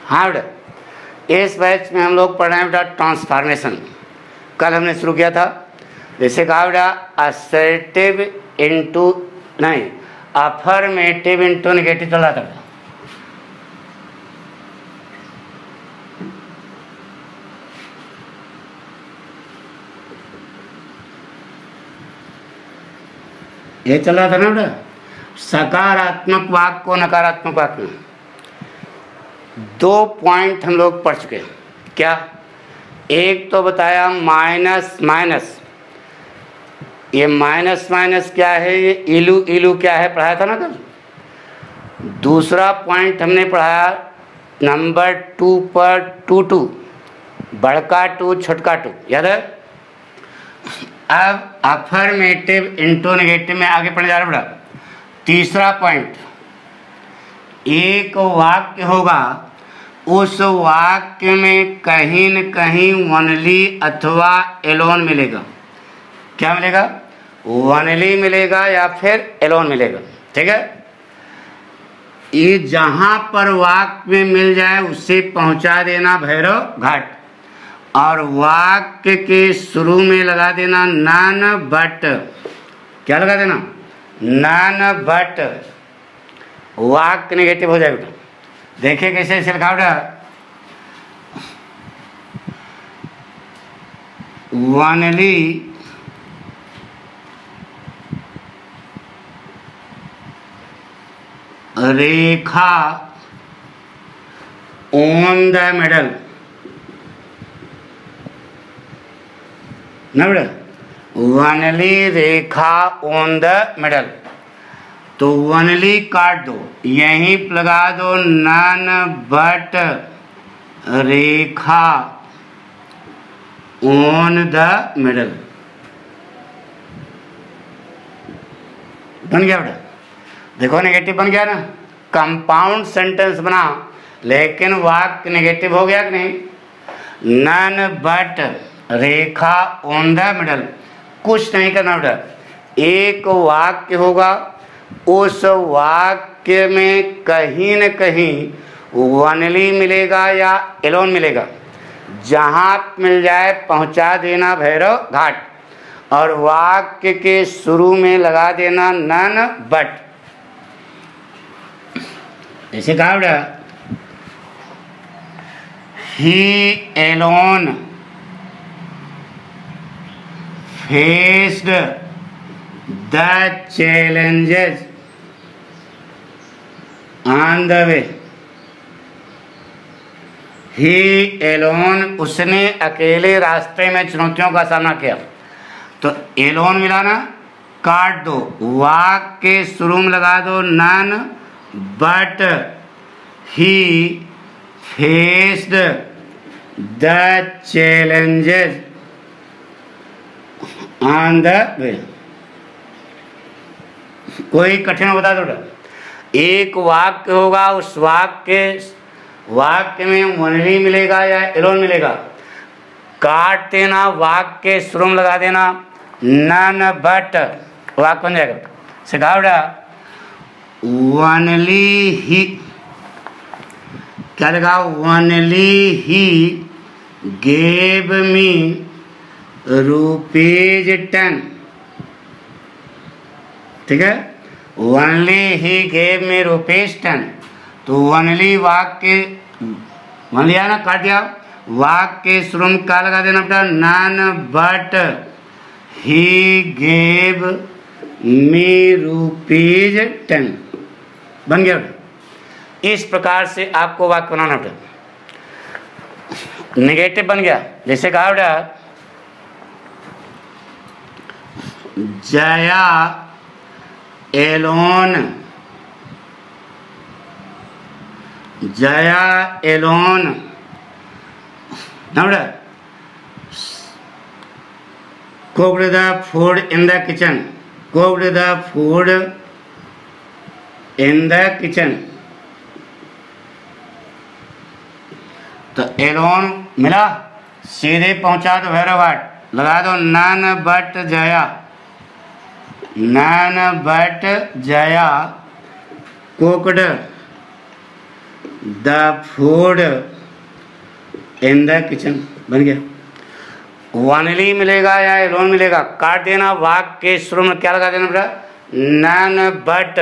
हाँ बेटा, इस बैच में हम लोग पढ़ रहे हैं बेटा ट्रांसफॉर्मेशन। कल हमने शुरू किया था, जैसे कहा बेटा असर्टिव इंटू नहीं अफर्मेटिव इंटू नेगेटिव चल रहा था। ये चल रहा था ना बेटा, सकारात्मक वाक्य को नकारात्मक वाक्य में। 2 पॉइंट हम लोग पढ़ चुके हैं। क्या? एक तो बताया माइनस माइनस, ये माइनस माइनस क्या है, ये इलू इलू क्या है, पढ़ाया था ना कल। दूसरा पॉइंट हमने पढ़ाया नंबर 2 पर 2 बड़का 2 छोटका 2, याद है। अब अफर्मेटिव इंटू नेगेटिव में आगे पढ़ने जा रहा बेटा। तीसरा पॉइंट, एक वाक्य होगा, उस वाक्य में कहीं न कहीं ओनली अथवा एलोन मिलेगा। क्या मिलेगा? ओनली मिलेगा या फिर एलोन मिलेगा। ठीक है, ये जहां पर वाक्य में मिल जाए उससे पहुंचा देना भैरव घाट, और वाक्य के शुरू में लगा देना नन बट। क्या लगा देना? None but. वाक्य नेगेटिव हो जाए बेटा। देखिए कैसे इसे लिखा बेटा, only Rekha on the middle ना बेटा, only Rekha on the middle. तो ओनली काट दो, यहीं लगा दो none but Rekha on the middle. बन गया बेटा। देखो नेगेटिव बन गया ना, कंपाउंड सेंटेंस बना, लेकिन वाक्य नेगेटिव हो गया कि नहीं। None but Rekha on the middle. कुछ नहीं करना बेटा, एक वाक्य होगा, उस वाक्य में कहीं न कहीं ओनली मिलेगा या एलोन मिलेगा। जहां मिल जाए पहुंचा देना भैरव घाट, और वाक्य के शुरू में लगा देना नन बट। जैसे कहा बेटा, ही Elon faced the challenges on the way। he alone, उसने अकेले रास्ते में चुनौतियों का सामना किया। तो एलोन मिलाना, काट दो, वाक्य के शुरू में लगा दो none but he faced the challenges on the way. कोई कठिन बता दो। एक वाक्य होगा, उस वाक्य में ओनली मिलेगा या एलोन मिलेगा। काट देना, वाक्य के शुरू में लगा देना नन बट, वाक्य बन जाएगा। सिखा बेटा, ओनली ही, क्या लगा? ओनली ही गेव मी ₹10। ठीक है, ओनली ही गेव में ₹10। तो ओनली वाक्य मान लिया ना, काट दिया। वाक्य के शुरू में क्या लगा देना बेटा? None but he gave me ₹10। बन गया बेटा। इस प्रकार से आपको वाक्य बनाना बेटा। नेगेटिव बन गया, जैसे कहा बेटा Jaya alone, Jaya alone cooked the food in the kitchen, cooked the food in the kitchen। तो एलोन मिला, सीधे पहुंचा दो भैरव घाट, लगा दो none but Jaya, none but Jaya cooked the food in the kitchen बन गया। ओनली मिलेगा या एलोन मिलेगा, काट देना। वाक्य के शुरू में क्या लगा देना बेटा, नन बट।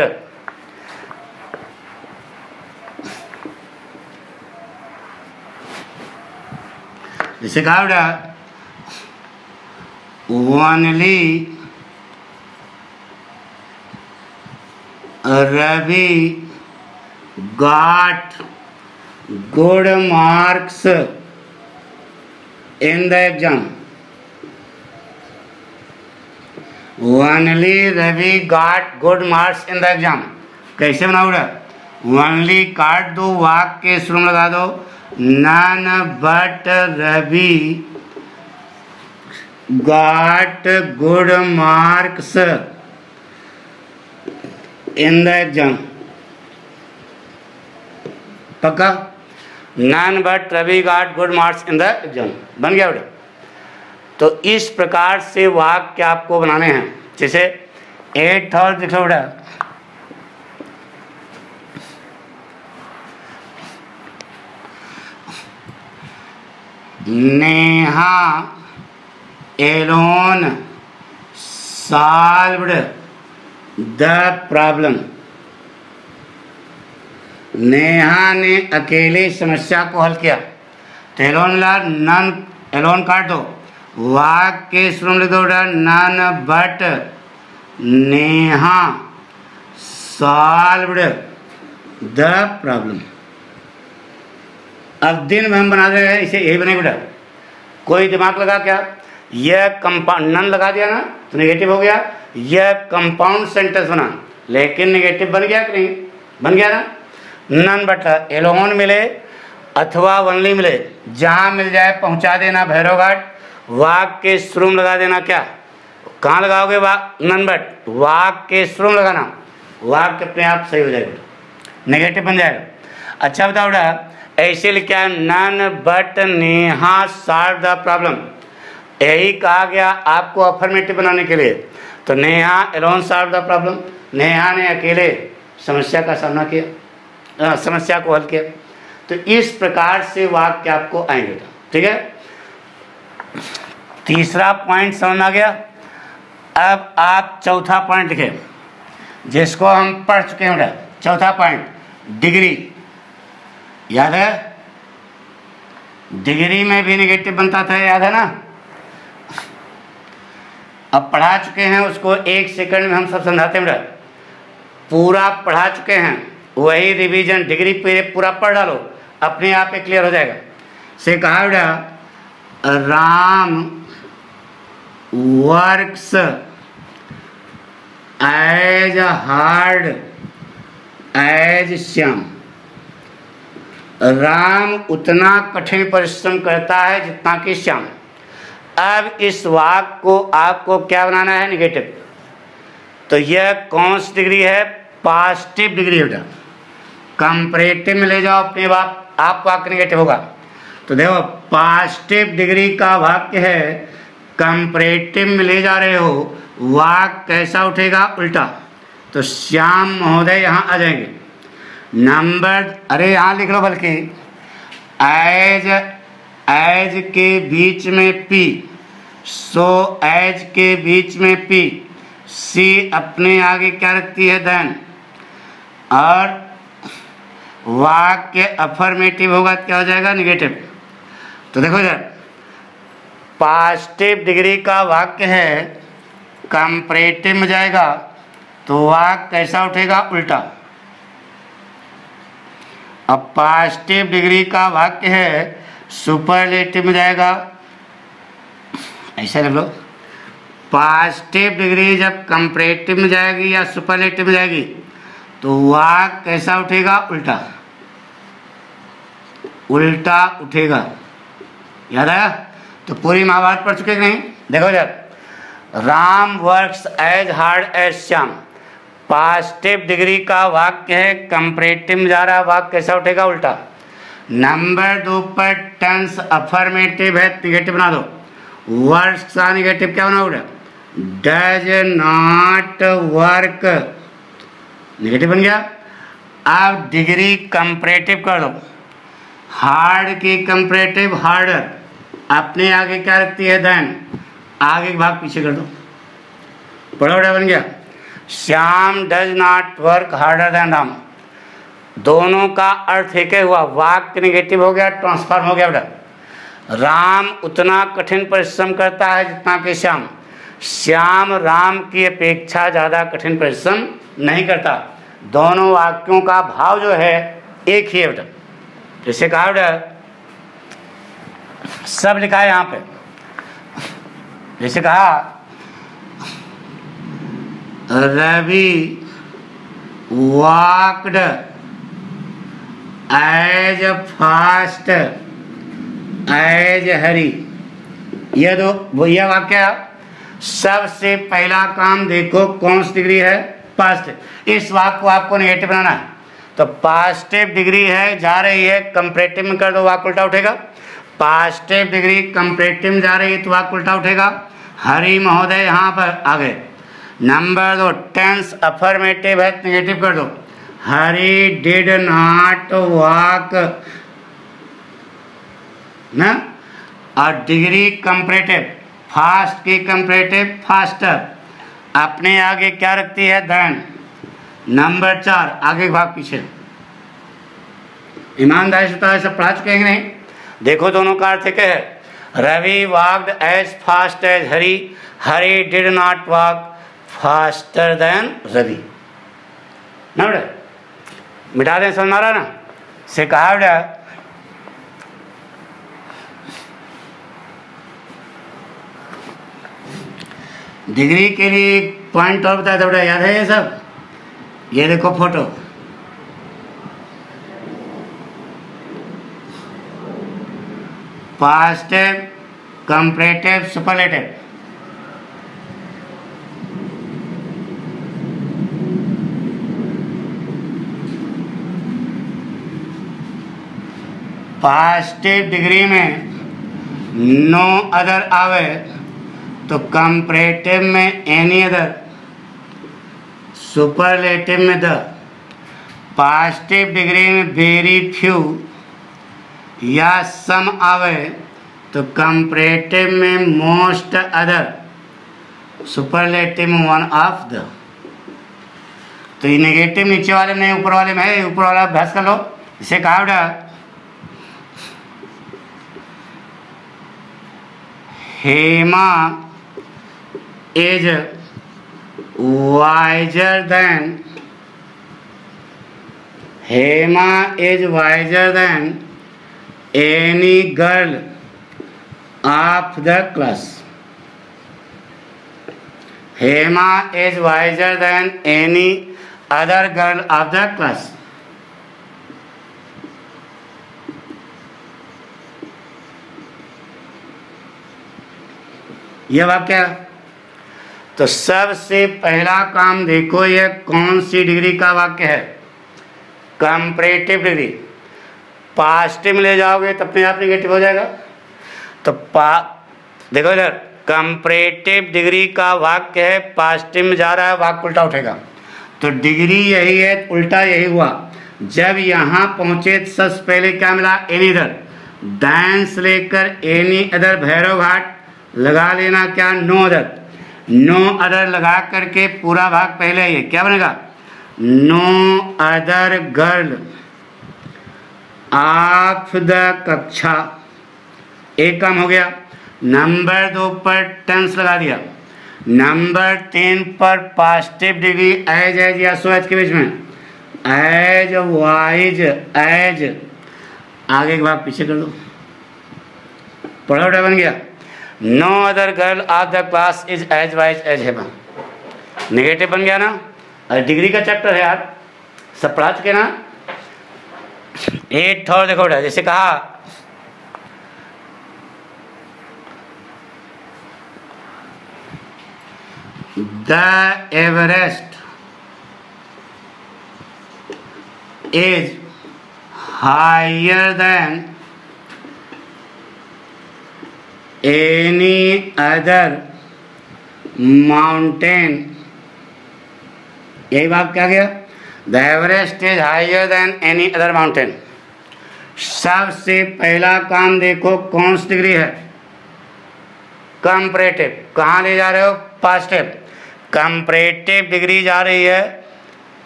जैसे कहा बेटा only Ravi got good marks in the exam। Only Ravi got good marks in the exam। कैसे बनाओ बेटा, ओनली काट दो, वाक्य के शुरू में लगा दो none but Ravi got good marks in the exam। पक्का, none but Ravi got good marks in the exam बन गया बेटा। तो इस प्रकार से वाक्य आपको बनाने हैं। जैसे 8 और देखो बेटा, Neha alone solved the problem. Neha ने अकेले समस्या को हल किया। तो एलोन मिला, नन एलोन काट दो, वाक्य के शुरू में लिख दो none but Neha solved the problem. अब दिन में हम बना रहे हैं इसे, यही बनेगा बेटा। कोई दिमाग लगा क्या, यह कंपाउंड नन लगा दिया ना तो नेगेटिव हो गया, यह कंपाउंड सेंटेंस बना, लेकिन नेगेटिव बन गया कि नहीं, बन गया ना। नन बट एलोन मिले अथवा ओनली मिले, जहाँ मिल जाए पहुँचा देना भैरव घाट। वाक्य के शुरू में लगा देना क्या, कहाँ लगाओगे नन बट, वाक्य के शुरू में लगाना, वाक्य अपने आप सही हो जाएगा, नेगेटिव बन जाएगा। अच्छा बताओ बेटा, ऐसे लिखा है none but Neha solve the problem. यही कहा गया आपको अफर्मेटिव बनाने के लिए। तो Neha alone solve the problem, Neha ने अकेले समस्या का सामना किया, समस्या को हल किया। तो इस प्रकार से वाक्य आपको आएंगे, ठीक है। तीसरा पॉइंट समझ आ गया। अब आप चौथा पॉइंट लिखें, जिसको हम पढ़ चुके हैं बेटा। चौथा पॉइंट डिग्री, याद है, डिग्री में भी नेगेटिव बनता था, याद है ना। अब पढ़ा चुके हैं उसको, 1 सेकंड में हम सब समझाते हैं बेटा। पूरा पढ़ा चुके हैं, वही रिवीजन, डिग्री पूरा पढ़ डालो, अपने आप ही क्लियर हो जाएगा। से कहा बेटा Ram works as hard as Shyam. Ram उतना कठिन परिश्रम करता है जितना कि श्याम। अब इस वाक्य को आपको क्या बनाना है, नेगेटिव। तो यह कौन सी डिग्री है, पॉजिटिव डिग्री बेटा। कंपैरेटिव में ले जाओ अपने आप वाक्य नेगेटिव होगा। तो देखो पॉजिटिव डिग्री का वाक्य है, कंपैरेटिव में ले जा रहे हो, वाक्य कैसा उठेगा, उल्टा। तो श्याम महोदय यहाँ आ जाएंगे। नंबर, अरे यहाँ लिख लो, बल्कि एज के बीच में पी, सो एज के बीच में पी, सी अपने आगे क्या रखती है, देन। और वाक्य अफर्मेटिव होगा, क्या हो जाएगा, नेगेटिव। तो देखो इधर पॉजिटिव डिग्री का वाक्य है, कंपैरेटिव में जाएगा तो वाक्य कैसा उठेगा, उल्टा। अब पॉजिटिव डिग्री का वाक्य है, सुपरलेटिव में जाएगा, ऐसा लिख लो। पॉजिटिव डिग्री जब कंपैरेटिव में जाएगी या सुपरलेटिव में जाएगी तो वाक्य कैसा उठेगा, उल्टा, उल्टा उठेगा। याद आया। तो पूरी महाभारत पढ़ चुके नहीं, देखो जब Ram works as hard as Shyam, positive degree का वाक्य है, कंपैरेटिव में जा रहा, वाक्य कैसा उठेगा, उल्टा। नंबर 2 पर टेंस अफर्मेटिव है, निगेटिव बना दो। वर्क्स का निगेटिव क्या बनाओगे, डज नॉट वर्क, नेगेटिव बन गया। अब डिग्री कंपैरेटिव कर दो, हार्ड की कंपैरेटिव हार्डर, अपने आगे क्या रखती है देन, आगे का भाग पीछे कर दो, बड़ा बन गया। Shyam does not work harder than Ram, दोनों का अर्थ एक ही हुआ, वाक्य निगेटिव हो गया, ट्रांसफॉर्म हो गया बेटा। राम उतना कठिन परिश्रम करता है जितना कि श्याम, श्याम राम की अपेक्षा ज़्यादा कठिन परिश्रम नहीं करता। दोनों वाक्यों का भाव जो है एक ही है बेटा। जैसे कहा बेटा, सब लिखा है यहाँ पे, जैसे कहा Ravi walked as fast as Hari, यह वाक्य सबसे पहला काम देखो कौन सी डिग्री है, पास्ट। इस वाक्य को आपको नेगेटिव बनाना है, तो पॉजिटिव डिग्री है, जा रही है कंपैरेटिव में कर दो, वाक्य उल्टा उठेगा। पॉजिटिव डिग्री कंपैरेटिव में जा रही है तो वाक्य उल्टा उठेगा। हरि महोदय यहाँ पर आ गए। नंबर 2 टेंस अफर्मेटिव है, नेगेटिव कर दो, हरि डिड नॉट वॉक ना। और डिग्री कंपैरेटिव, फास्ट की कंपैरेटिव फास्टर, अपने आगे क्या रखती है देन। नंबर 4 आगे भाग पीछे। ईमानदारी से बताओ, सब पढ़ा चुके हैं नहीं? देखो दोनों का अर्थ क्या है, Ravi walked as fast as Hari, Hari did not walk faster than Ravi ना बेटा, मिटा दें, समझ आ रहा ना। से कहा बेटा डिग्री के लिए पॉइंट और बताया था बेटा, याद है ये सब? ये देखो photo, positive comparative superlative. Positive degree में नो अदर आवे तो कंपैरेटिव में एनी अदर, सुपरलेटिव में द। पॉजिटिव डिग्री में वेरी फ्यू या सम आवे तो कंपैरेटिव में मोस्ट अदर, सुपरलेटिव में वन ऑफ द। तो ये नेगेटिव नीचे वाले में, ऊपर वाले में है, ऊपर वाला अभ्यास कर लो। इसे कहा बेटा Hema is wiser than, Hema is wiser than any girl of the class. Hema is wiser than any other girl of the class. यह वाक्य, तो सबसे पहला काम देखो ये कौन सी डिग्री का वाक्य है, कंपैरेटिव डिग्री। पॉजिटिव में ले जाओगे तो अपने आप नेगेटिव हो जाएगा। तो देखो इधर कंपैरेटिव डिग्री का वाक्य है, पॉजिटिव में जा रहा है, वाक्य उल्टा उठेगा। तो डिग्री यही है, उल्टा यही हुआ। जब यहाँ पहुँचे तो सबसे पहले क्या मिला, एनी अदर, डांस लेकर एनी अदर भैरव घाट लगा लेना, क्या नो अदर, नो अदर लगा करके पूरा भाग पहले ये क्या बनेगा, no other girl of the कक्षा, एक काम हो गया। नंबर 2 पर टेंस लगा दिया। नंबर 3 पर पॉजिटिव डिग्री एज एज या सो एज के बीच में, एज वाइज एज, आगे के भाग पीछे कर दो, पढ़ा उठा बन गया। No other girl of the class is as wise as Hema, negative बन गया ना। और डिग्री का चैप्टर है यार, सब पढ़ा चुके ना। 8 और देखो बेटा, जैसे कहा the Everest is higher than any other mountain, यही बात क्या गया। The Everest is higher than any other mountain. सबसे पहला काम देखो कौन सी डिग्री है, कंपैरेटिव। कहाँ ले जा रहे हो, पॉजिटिव। कंपैरेटिव डिग्री जा रही है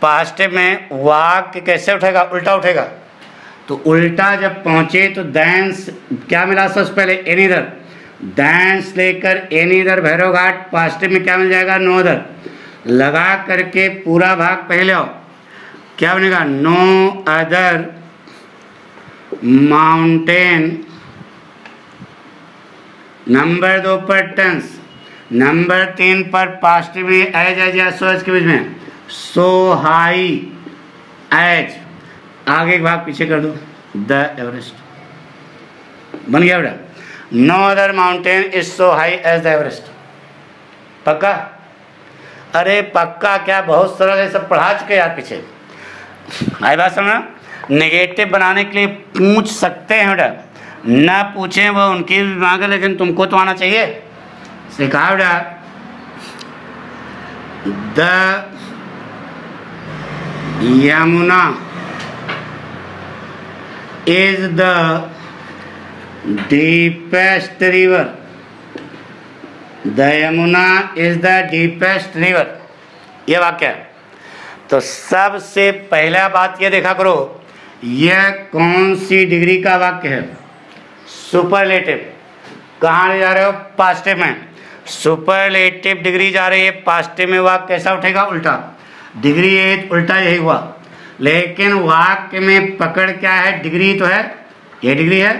पॉजिटिव में, वाक्य कैसे उठेगा, उल्टा उठेगा। तो उल्टा जब पहुंचे तो दैंस क्या मिला सबसे पहले, एनीदर। दैंस लेकर एनीदर भैरव घाट, पॉजिटिव में क्या मिल जाएगा, नो अदर। लगा करके पूरा भाग पहले आओ, क्या बनेगा, नो अदर माउंटेन। नंबर 2 पर टेंस, नंबर 3 पर पॉजिटिव एज या सो एज के बीच में, सो हाई एज। आगे एक भाग पीछे कर दो, द एवरेस्ट बन गया बेटा। No other mountain is so high as the Everest. पक्का? अरे पक्का क्या, बहुत सरल है, सब पढ़ा चुके यार पीछे। आई बात समझना। नेगेटिव बनाने के लिए पूछ सकते हैं बेटा, ना पूछें वो उनकी दिमाग है, लेकिन तुमको तो आना चाहिए। सिखा बेटा, the Yamuna is the deepest river. The Yamuna is the deepest river, ये वाक्य है। तो सबसे पहला बात ये देखा करो, यह कौन सी डिग्री का वाक्य है, सुपरलेटिव। कहाँ ले जा रहे हो, पॉजिटिव में। सुपरलेटिव डिग्री जा रही है पॉजिटिव में, वाक्य कैसा उठेगा, उल्टा। डिग्री है उल्टा यही हुआ, लेकिन वाक्य में पकड़ क्या है, डिग्री तो है, ये डिग्री है।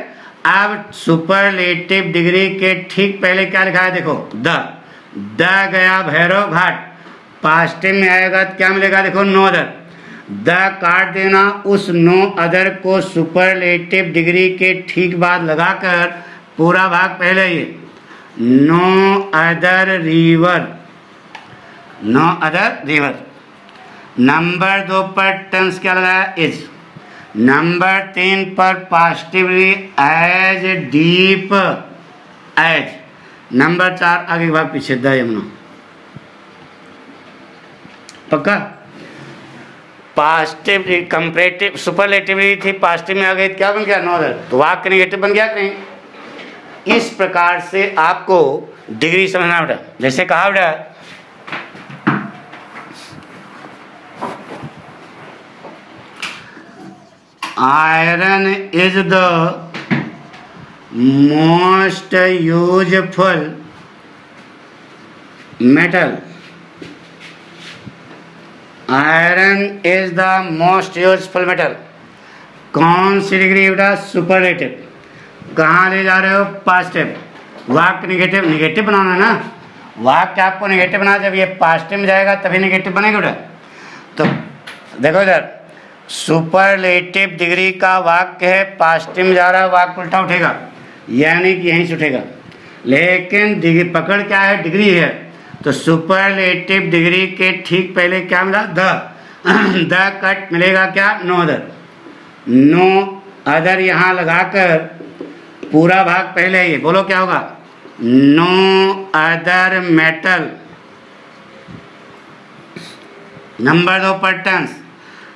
अब सुपरलेटिव डिग्री के ठीक पहले क्या लिखा है, देखो, द गया भैरव घाट, पॉजिटिव में आएगा तो क्या मिलेगा, देखो, नो अदर। द काट देना, उस नो अदर को सुपरलेटिव डिग्री के ठीक बाद लगाकर पूरा भाग पहले ये, no other river, no other river. Number 2 पर टेंस क्या लगाया, इज। नंबर 3 पर positively as deep as. Number 4 आगे भाग पीछे, द यमुना। पक्का? पॉजिटिव कंपैरेटिव सुपरलेटिवली थी, पॉजिटिव में आ गई, क्या बन गया, नो अदर। तो वाक्य नेगेटिव बन गया कि नहीं। इस प्रकार से आपको डिग्री समझना बेटा। जैसे कहा बेटा, iron is the most useful metal. Iron is the most useful metal. कौन सी डिग्री बेटा, सुपरलेटिव। कहाँ ले जा रहे हो, पॉजिटिव। वाक्य नेगेटिव, नेगेटिव बनाना है ना, वाक्य आपको नेगेटिव बना, जब ये पॉजिटिव में जाएगा तभी नेगेटिव बनेगा बेटा। तो देखो इधर, सुपरलेटिव डिग्री का वाक्य है, पॉजिटिव में जा रहा है, वाक्य उल्टा उठेगा, यानी कि यहीं से उठेगा। लेकिन डिग्री पकड़ क्या है, डिग्री है। तो सुपरलेटिव डिग्री के ठीक पहले क्या मिला, द कट मिलेगा क्या, नो अदर। नो अदर यहाँ लगाकर पूरा भाग पहले ये, बोलो क्या होगा, नो अदर मेटल। नंबर 2 पर टेंस,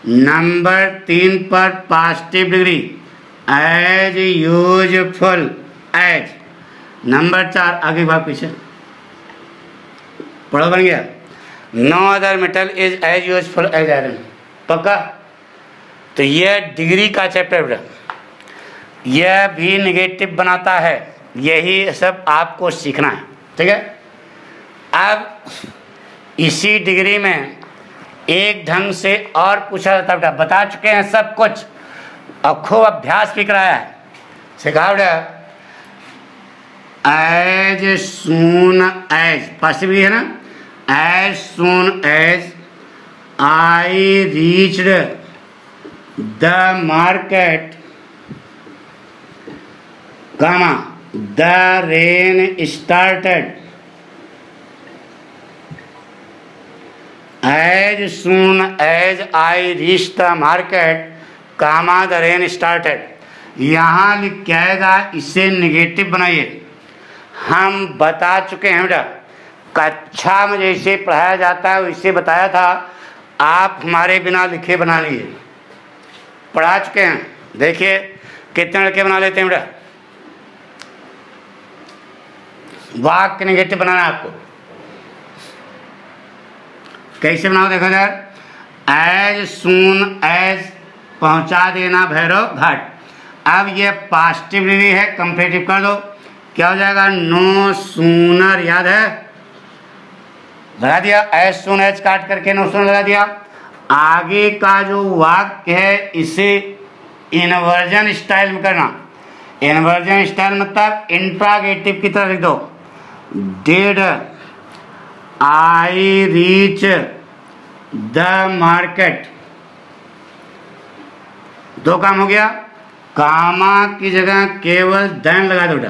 नंबर 3 पर positive degree, as useful as. Number 4 आगे भाग पीछे पढ़ो, बन गया, no other metal is as useful as iron. पक्का? तो यह डिग्री का चैप्टर बेटा, यह भी नेगेटिव बनाता है, यही सब आपको सीखना है, ठीक है। अब इसी डिग्री में एक ढंग से और पूछा जाता बेटा, बता चुके हैं सब कुछ, अब खूब अभ्यास भी कराया है। सिखा बेटा, एज सून एज, पॉजिटिव है ना, as soon as I reached the market, comma the rain started. As soon as I reached the market, comma the rain started. यहाँ लिख के आएगा, इसे निगेटिव बनाइए। हम बता चुके हैं बेटा, कक्षा में जैसे पढ़ाया जाता है वैसे बताया था। आप हमारे बिना लिखे बना लिए, पढ़ा चुके हैं। देखिए कितने लड़के बना लेते हैं बेटा। वाक्य नेगेटिव बनाना है आपको। कैसे बनाओ देखो यार। एज सून एज पहुंचा देना भैरव घाट। अब ये पॉजिटिव डिग्री है, कंपेरेटिव कर दो, क्या हो जाएगा? नो सूनर, याद है, लगा दिया। एज सून एज काट करके नो सूनर लगा दिया। आगे का जो वाक्य है इसे इन्वर्जन स्टाइल में करना। इन्वर्जन स्टाइल मतलब इंट्रागेटिव की तरह लिख दो। Did I reach the market, दो काम हो गया। कामा की जगह केवल देन लगा दो बेटा।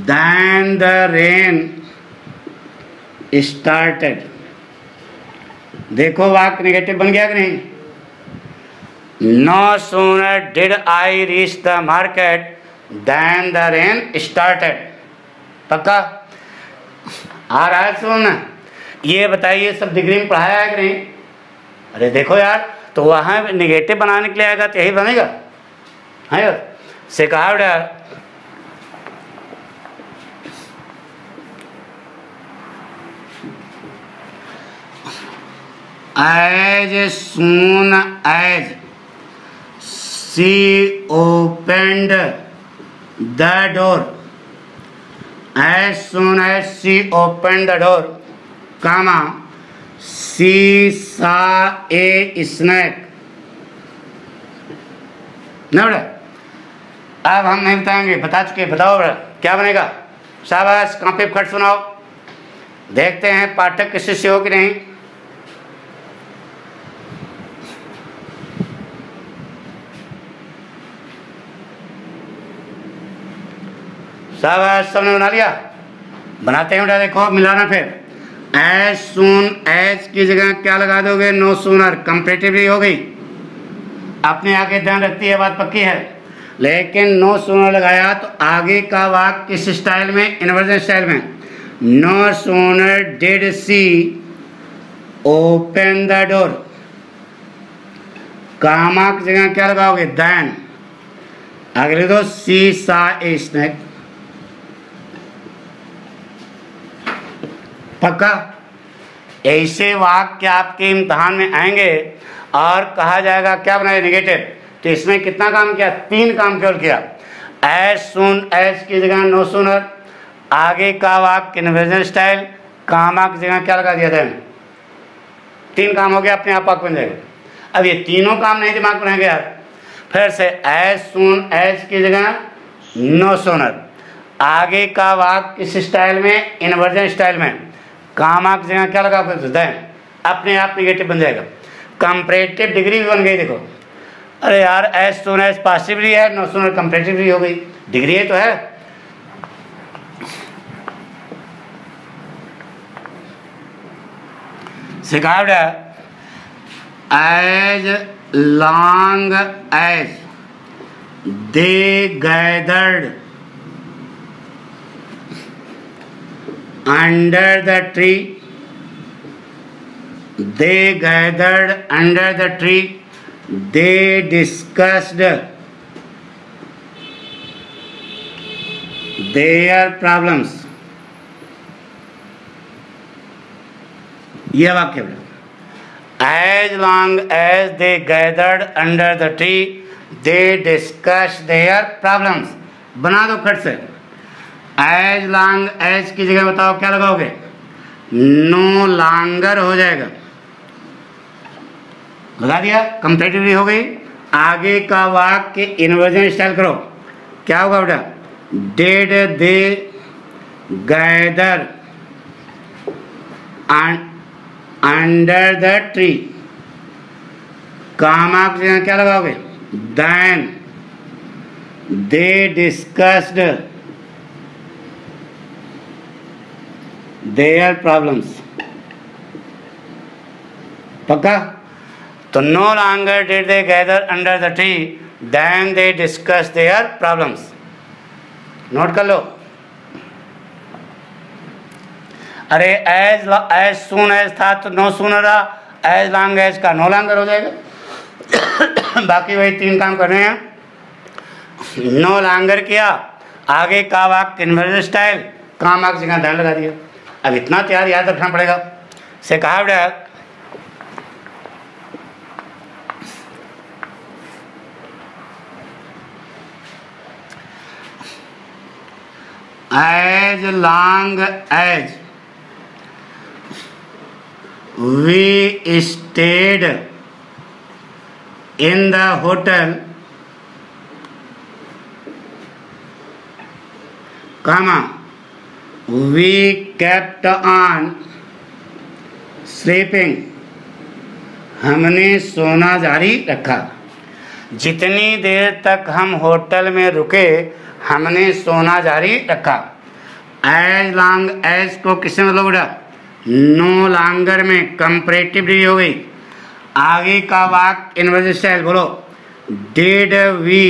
Then the rain started. देखो वाक्य नेगेटिव बन गया कि नहीं? No sooner did I reach the market than the rain started. पक्का आ रहा है समझ में? ये बताइए सब डिग्री में पढ़ाया है कि नहीं? अरे देखो यार, तो वहाँ नेगेटिव बनाने के लिए आएगा तो यही बनेगा है से कहा बेटा। As soon as she opened the door, as soon as she opened the door, comma she saw a snack. ना बेटा, अब हम नहीं बताएंगे, बता चुके। बताओ बेटा क्या बनेगा? शाबाश, कॉपी खट सुनाओ। देखते हैं पाठक के शिष्य हो कि नहीं। शाबाश, सबने बना लिया? बनाते हैं बेटा, देखो मिलाना। फिर एज सून एज की जगह क्या लगा दोगे? नो सूनर, कंपेरेटिवली हो गई। अपने आगे ध्यान रखती है, बात पक्की है। लेकिन नो सूनर लगाया तो आगे का वाक्य किस स्टाइल में? इन्वर्जन स्टाइल में। No sooner did she open the door, comma की जगह क्या लगाओगे? देन। आगे लिख दो सी सा ए स्नैक। पक्का? ऐसे वाक्य आपके इम्तहान में आएंगे और कहा जाएगा क्या बनाए? नेगेटिव। तो इसमें कितना काम किया? 3 काम केवल किया। एज सून एज की जगह नो सूनर, आगे का वाक्य इन्वर्जन स्टाइल, कामा की जगह क्या लगा दिया था? 3 काम हो गया, अपने आप वाक्य बन जाएगा। अब ये तीनों काम नहीं दिमाग में रहेंगे यार। फिर से एज सून एज की जगह नो सूनर, आगे का वाक्य किस स्टाइल में? इन्वर्जन स्टाइल में, कामा की जगह क्या लगा? देन। अपने आप नेगेटिव बन जाएगा। कंपैरेटिव डिग्री भी बन गई। देखो, अरे यार एज सून एज पॉसिबली है, नो सूनर कंपैरेटिवली हो गई। डिग्री तो है। सिखावट as long as they gathered under the tree, they gathered under the tree, they discussed their problems। यह वाक्य है। As long as they gathered under the tree, they discussed their problems। बना दो खट से। As long as की जगह बताओ क्या लगाओगे? नो लॉन्गर हो जाएगा। लगा दिया, कंपैरेटिवली हो गई। आगे का वाक्य इन्वर्जन स्टाइल करो, क्या होगा बेटा? Did they gather under the tree, comma की जगह क्या लगाओगे? Then they discussed their problems. पक्का? तो no longer did they gather under the tree, then they discuss their problems. Note कर लो। अरे एज सून एज था तो नो सूनर रहा, एज लॉन्ग एज का नो लॉन्गर हो जाएगा। बाकी वही 3 काम करने हैं। नो लॉन्गर किया, आगे का वाक्य इन्वर्स स्टाइल, काम वाक्य जगह धन लगा दिया। अब इतना तैयार याद रखना पड़ेगा। से कहा बेटा as long as we stayed in the hotel, comma we kept on sleeping, हमने सोना जारी रखा। जितनी देर तक हम होटल में रुके हमने सोना जारी रखा। एज लॉन्ग एज को किससे मतलब उड़ा? नो लॉन्गर में कंपैरेटिव डिग्री हो गई। आगे का वाक्य इन्वर्स स्टाइल बोलो। Did we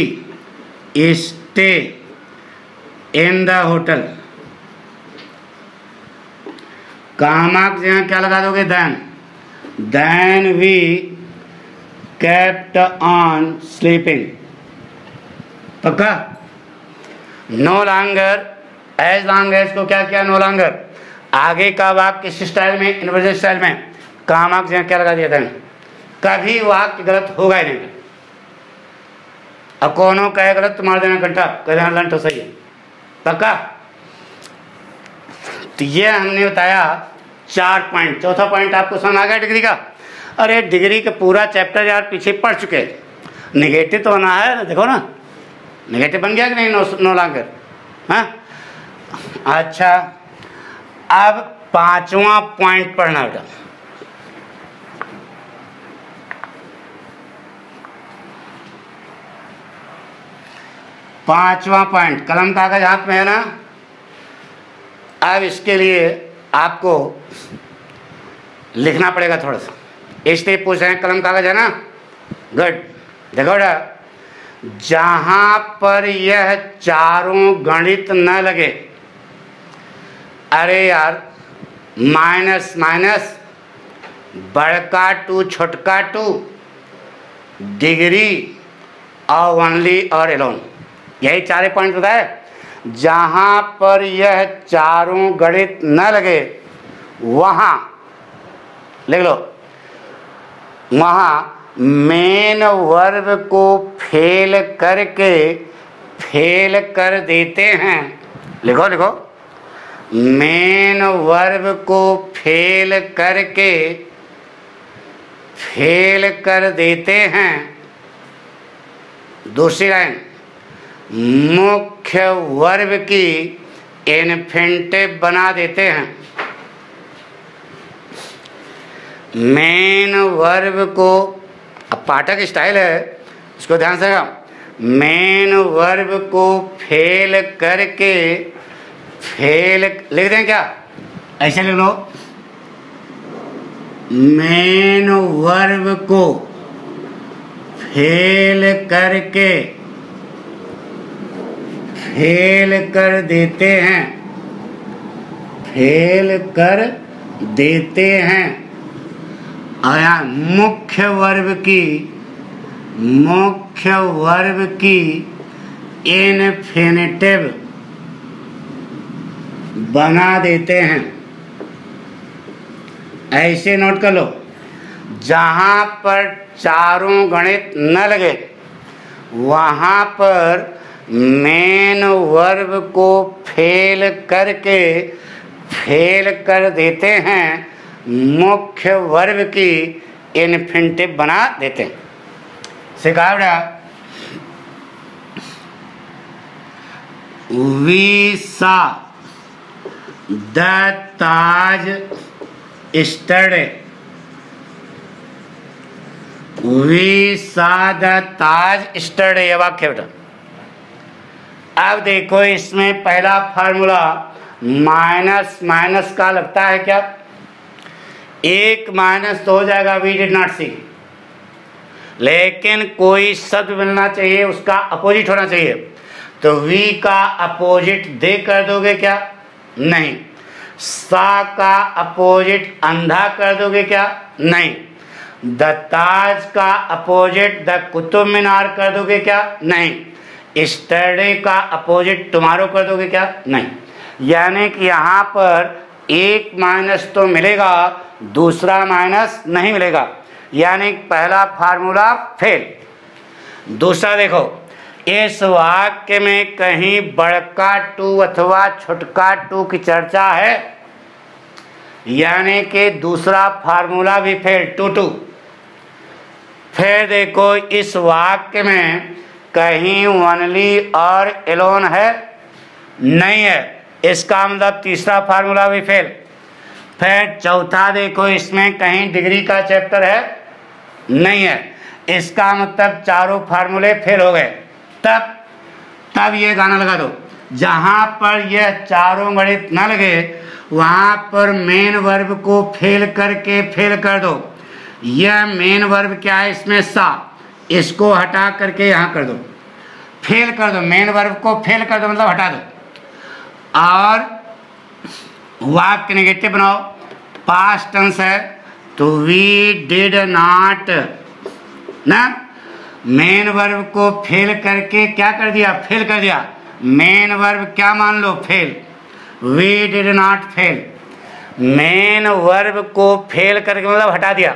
stay in the hotel, कामाक जगह क्या लगा दोगे? Then we kept on sleeping. पक्का? No longer as long as को क्या किया? No longer. आगे का वाक्य किस स्टाइल में? इन्वर्स स्टाइल में। कामाक जगह क्या लगा दिया? देन। कभी वाक्य गलत होगा ही नहीं। अब कौन कहे गलत तो मार देना घंटा, कह देना लंट हो सही है। पक्का? तो ये हमने बताया 4 पॉइंट। चौथा पॉइंट आपको समझ आ गया डिग्री का? अरे डिग्री का पूरा चैप्टर यार पीछे पढ़ चुके। निगेटिव तो बना है, देखो ना निगेटिव बन गया कि नहीं? No longer. हाँ अच्छा, अब 5वां पॉइंट पढ़ना बेटा। पांचवा पॉइंट, कलम कागज हाथ में है ना? अब इसके लिए आपको लिखना पड़ेगा थोड़ा सा, इसलिए पूछ रहे हैं। कलम कागज है ना? गुड। देखो बेटा, जहां पर यह चारों गणित न लगे, अरे यार माइनस माइनस, बड़का टू छोटका टू, डिग्री और ओनली और एलोन, यही 4 पॉइंट बताए। जहां पर यह चारों गणित न लगे वहां लिख लो, वहां मेन वर्ब को फेल करके फेल कर देते हैं। लिखो लिखो, मेन वर्ब को फेल करके फेल कर देते हैं। दूसरी लाइन, मुख्य वर्ब की इन्फिनिटिव बना देते हैं। मेन वर्ब को, अब पाठक स्टाइल है, इसको ध्यान से रखो। मेन वर्ब को फेल करके फेल लिख दें क्या? ऐसे लिख लो, मेन वर्ब को फेल करके फेल कर देते हैं, फेल कर देते हैं। और यहाँ मुख्य वर्ब की इन्फिनिटिव बना देते हैं। ऐसे नोट कर लो, जहां पर चारों गणित न लगे वहां पर मेन वर्ब को फेल करके फेल कर देते हैं, मुख्य वर्ब की इन्फिनिटिव बना देते हैं। सिखा बेटा, we saw the Taj yesterday, we saw the Taj yesterday, ये वाक्य बेटा। अब देखो, इसमें पहला फार्मूला माइनस माइनस का लगता है क्या? 1 माइनस तो हो जाएगा वी डिड नॉट सी, लेकिन कोई शब्द मिलना चाहिए, उसका अपोजिट होना चाहिए। तो वी का अपोजिट दे कर दोगे क्या? नहीं। सा का अपोजिट अंधा कर दोगे क्या? नहीं। द ताज का अपोजिट द कुतुब मीनार कर दोगे क्या? नहीं। स्टरडे का अपोजिट टुमारो कर दोगे क्या? नहीं। यानी कि यहाँ पर एक माइनस तो मिलेगा, दूसरा माइनस नहीं मिलेगा, यानी पहला फार्मूला फेल। दूसरा देखो, इस वाक्य में कहीं बड़का टू अथवा छोटका टू की चर्चा है, यानी कि दूसरा फार्मूला भी फेल, टू टू। फिर देखो, इस वाक्य में कहीं ओनली और एलोन है? नहीं है, इसका मतलब तीसरा फार्मूला भी फेल। फिर चौथा देखो, इसमें कहीं डिग्री का चैप्टर है? नहीं है, इसका मतलब चारों फार्मूले फेल हो गए। तब ये गाना लगा दो, जहां पर यह चारों गणित न लगे वहां पर मेन वर्ब को फेल करके फेल कर दो। यह मेन वर्ब क्या है इसमें? सा, इसको हटा करके यहां कर दो, फेल कर दो, मेन वर्ब को फेल कर दो मतलब हटा दो। और वाक्य नेगेटिव बनाओ, पास्ट टेंस है तो वी डिड नॉट ना, मेन वर्ब को फेल करके क्या कर दिया? फेल कर दिया। मेन वर्ब क्या मान लो? Fail. We did not fail, main verb को फेल करके मतलब हटा दिया।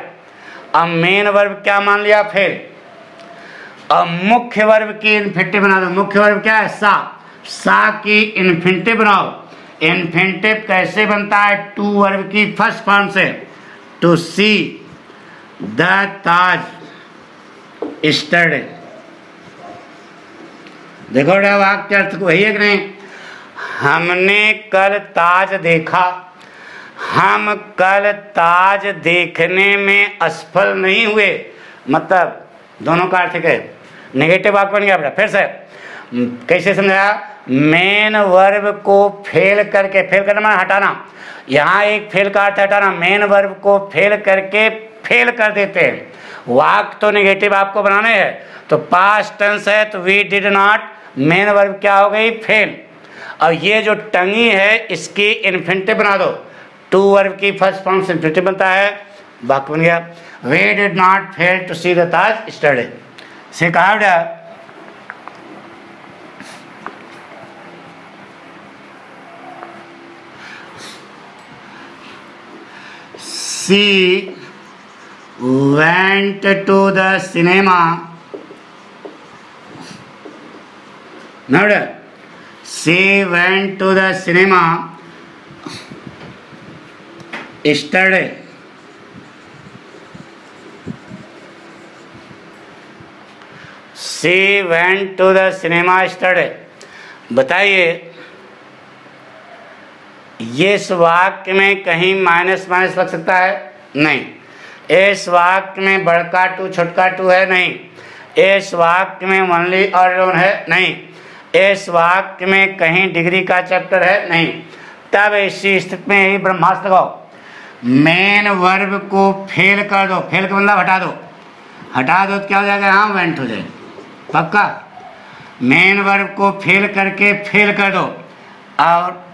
अब मेन वर्ब क्या मान लिया? फेल। अब मुख्य वर्ब की इन्फिनिटिव बना दो। मुख्य वर्ब क्या है? सा की इन्फिनिटिव बनाओ। इन्फिनिटिव कैसे बनता है? टू वर्ब की फर्स्ट फॉर्म से, टू सी द ताज स्टरडे। देखो वाक्य अर्थ वही है कि नहीं? हमने कल ताज देखा। हम कल ताज देखने में असफल नहीं हुए, मतलब दोनों का अर्थ है नेगेटिव वाक्य बन गया बेटा। फिर से कैसे समझाया? मेन वर्ब को फेल करके, फेल करना माना हटाना, यहाँ एक फेल का अर्थ हटाना, मेन वर्ब को फेल करके फेल कर देते हैं। वाक्य तो नेगेटिव आपको बनाने हैं, तो पास्ट टेंस है तो we did not, main verb क्या हो गई? फेल। अब ये जो टंगी है इसकी इन्फिनिटिव बना दो, टू वर्ब की फर्स्ट फॉर्म से इन्फिनिटिव बनता है, वाक्य बन गया we did not fail to see the Taj yesterday. से कहा बेटा She went to the cinema. Now, she went to the cinema yesterday. She went to the cinema yesterday. बताइए, ये इस वाक्य में कहीं माइनस माइनस लग सकता है? नहीं। इस वाक्य में बड़का टू छोटका टू है? नहीं। इस वाक्य में ओनली और एलोन है? नहीं। इस वाक्य में कहीं डिग्री का चैप्टर है? नहीं। तब इसी स्थिति में यही ब्रह्मास्त्र लगाओ, मेन वर्ब को फेल कर दो। फेल का मतलब हटा दो, हटा दो तो क्या हो जाएगा? हाँ, वेंट हो जाएगा पक्का। मेन वर्ब को फेल करके फेल कर दो और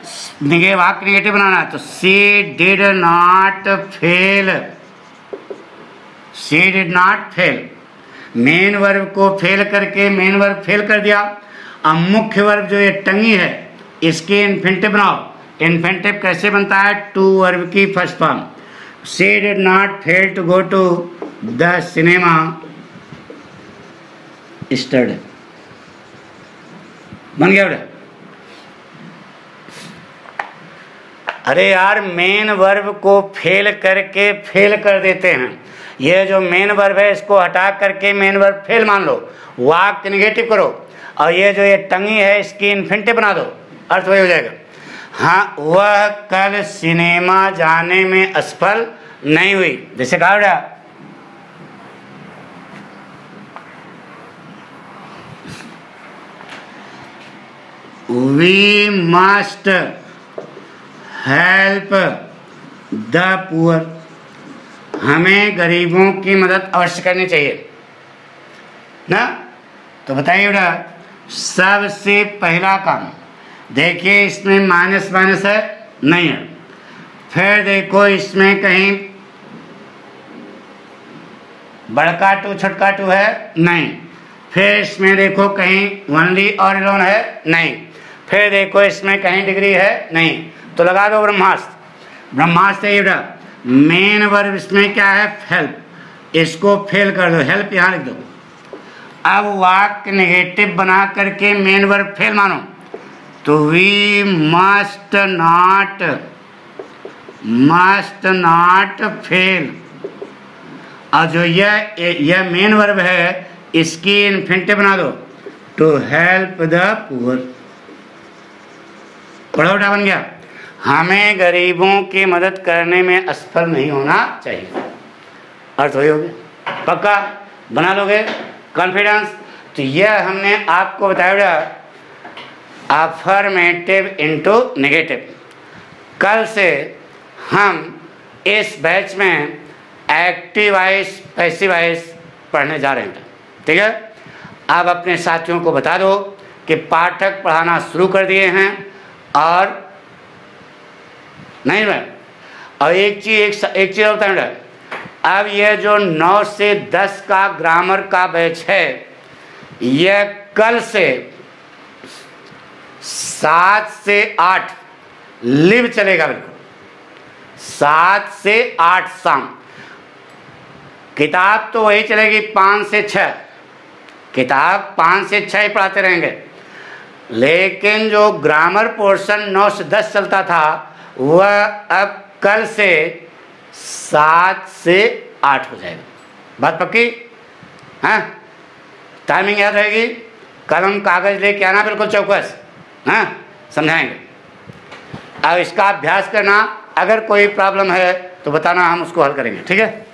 वाक्य नेगेटिव बनाना, तो she did not fail, she did not fail. Main verb को फेल करके मेन वर्ब फेल कर दिया। अब मुख्य वर्ब जो ये टंगी है इसके इन्फिनिटिव बनाओ। इन्फिनिटिव कैसे बनता है? टू वर्ब की first form. She did not fail to go to the cinema yesterday. बन गया बेटा? अरे यार, मेन वर्ब को फेल करके फेल कर देते हैं। ये जो मेन वर्ब है इसको हटा करके मेन वर्ब फेल मान लो, वाक्य नेगेटिव करो, और ये जो ये टंगी है इसकी इन्फिनिटिव बना दो, अर्थ वही हो जाएगा। हाँ, वह कल सिनेमा जाने में असफल नहीं हुई। जैसे कहा बेटा, we must help the poor, हमें गरीबों की मदद अवश्य करनी चाहिए ना। तो बताइए बेटा, सबसे पहला काम देखिए, इसमें माइनस माइनस है? नहीं है। फिर देखो इसमें कहीं बड़का टू छोटका टू है नहीं। फिर इसमें देखो कहीं ओनली और एलोन है नहीं। फिर देखो इसमें कहीं डिग्री है नहीं। तो लगा दो ब्रह्मास्त्र। ब्रह्मास्त्र ये बेटा मेन वर्ब इसमें क्या है हेल्प, इसको फेल कर दो, हेल्प यहाँ लिख दो। अब वाक्य नेगेटिव बना करके मेन वर्ब फेल मानो तो वी मस्ट नॉट फेल। और जो यह मेन वर्ब है इसकी इन्फिनिटिव बना दो टू हेल्प द पुअर। पढ़ो बेटा बन गया। हमें गरीबों की मदद करने में असफल नहीं होना चाहिए। अर्थ हो गया पक्का, बना लोगे कॉन्फिडेंस। तो यह हमने आपको बताया अफर्मेटिव इनटू नेगेटिव। कल से हम इस बैच में एक्टिव वॉइस पैसिव वॉइस पढ़ने जा रहे हैं। ठीक है, आप अपने साथियों को बता दो कि पाठक पढ़ाना शुरू कर दिए हैं। और नहीं मैं और एक चीज़ बताऊँ बेटा, अब यह जो 9 से 10 का ग्रामर का बैच है यह कल से 7 से 8 लिव चलेगा। बिल्कुल 7 से 8 शाम। किताब तो वही चलेगी 5 से 6, किताब 5 से 6 ही पढ़ाते रहेंगे, लेकिन जो ग्रामर पोर्शन 9 से 10 चलता था वह अब कल से 7 से 8 हो जाएगा। बात पक्की? हाँ, टाइमिंग याद रहेगी। कलम कागज लेके आना बिल्कुल चौकस। हाँ, समझाएंगे। अब इसका अभ्यास करना, अगर कोई प्रॉब्लम है तो बताना, हम उसको हल करेंगे। ठीक है।